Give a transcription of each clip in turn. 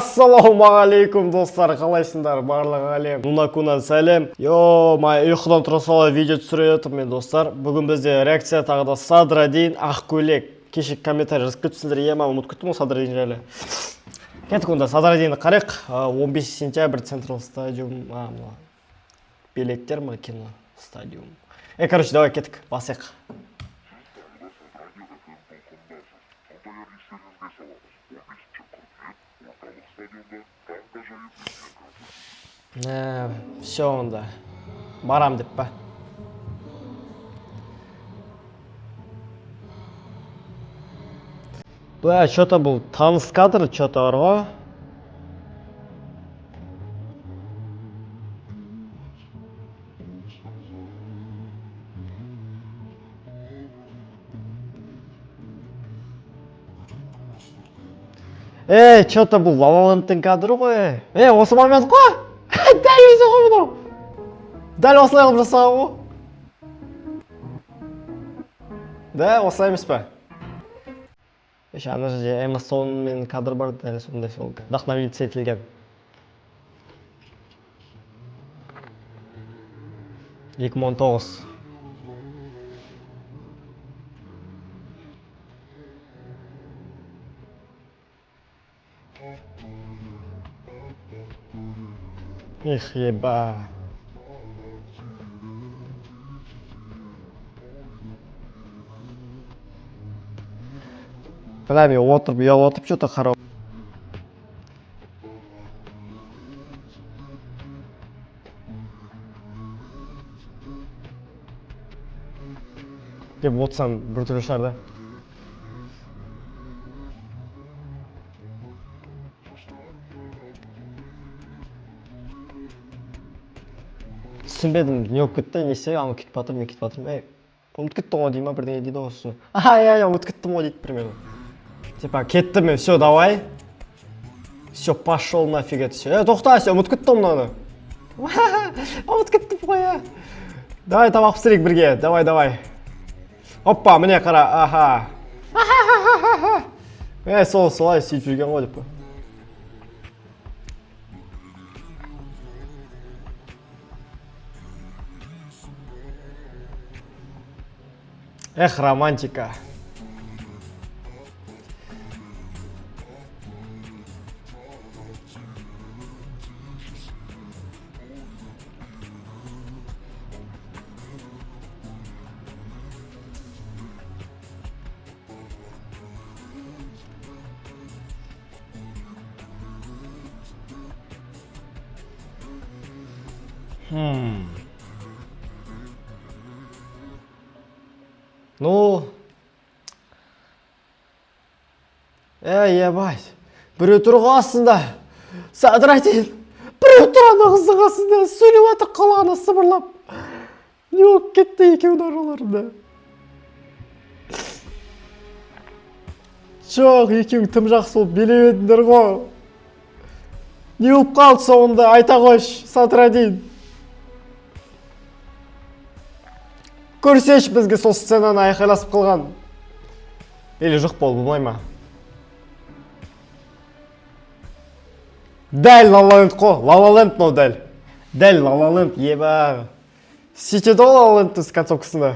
Ассалаумағалейкум достар, қалайсыңдар? Барлық әлем. Нунакунан сәлем. Май ұйқыдан тұра сала видео түсіре жатырмын мен достар. Бүгін бізде реакция тағы да Садраддин Ақкөлек. Кешек комментарий жазып кетіпсіңдер, ұмытып кеттім ғой Садраддин жайлы. Кеттік онда Садраддинді қарайық. 15 сентябрь Централ стадиум. Билеттер ма кино стадиум. Короче, давай кеттік, басайық. Все онда. Барам деп па. Бля, что-то был таныс кадр, что-то орго. Что-то был Лалалендтің кадры ғой. Осы момент қой. Дәл өзі ғой бұнау. Дәл осылай қылып жасаған ғой. Да, осылай емес пе? Ана жерде Эмма Стоунмен кадр бар, дәл сондай сол. Вдохновиться етілген. 2019. Их, еба. Бля, мен отырып, ұялатып что-то қарау. Деп отырсам бір түрлі шығар да. Түсінбедім, не болып кетті, несе, аңы кетіп батырым, мен кетіп батырым. Ұмыт кеттім ғой дейма, бірдеңе дейді осы. Ұмыт кеттім ғой дейді примерно. Типа, кеттім мен, все, давай. Все, пошел нафиг это все. Тоқта, все, ұмыт кеттім мынаны. Ұмыт кеттім ғой, Давай тамақ пісірейік бірге, давай. Оппа, міне қара, аха. Солай сөйтіп жүрген ғой деп. Романтика. Ну, ебать, біреу тұрғы астында, Садраддин, біреу тұраны қыздың астында, сөйлеп атып қалғаны сыбырлап. Не болып кетті екеудің араларында? Жоқ, екеуің тым жақсы болып билеп едіңдер ғой. Не болып қалды соңында, айта қойш, Садраддин. Көрсеш бізге сол сценаны айқайласып қалған. Или жоқ бол, бұлмай ма? Дәл Лалаленд қо, Лалаленд мынау дәл. Дәл Лалаленд, еба. Сөйтеді ғой Лалалендтің концовкасында.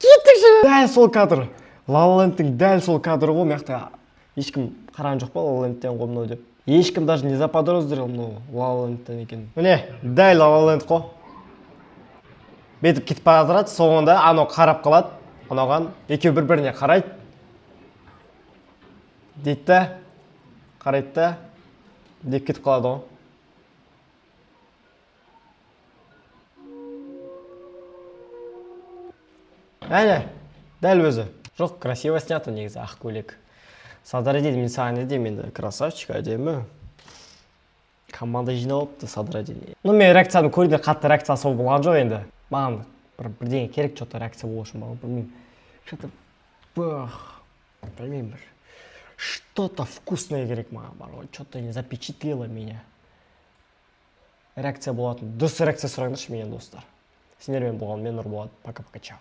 Кеттік же. Дәл сол кадр. Лалалендтің дәл сол кадры ғой, мияқта ешкім қараған жоқ па Лалалендтен ғой мынау деп. Ешкім даже не заподозрил мынау Лалалендтен екен. Міне, дәл Лалаленд қо. Бетіп кетіп бара жатырады, соңында анау қарап қалады, анаған екеу бір-біріне қарайды. Дейді, қарайды, деп кетіп қалады ғой. Дәл өзі. Жоқ, красиво снято негізі Ақкөлек. Садраддин, мен саған не деймін енді, красавчик, әдемі. Команда жиналыпты Садраддин. Мен реакцияны көрді, қатты реакциясы болған жоқ енді. Маған бірдеңе керек, что-то реакция болу үшін маған білмеймін. Білмеймін бір. Что-то вкусное керек маған бар ғой. Что-то не запечатлело меня. Реакция болатын. Дұрыс реакция сұраңдаршы менен достар. Сендермен болған мен Нұрболат. Пока-пока, чао.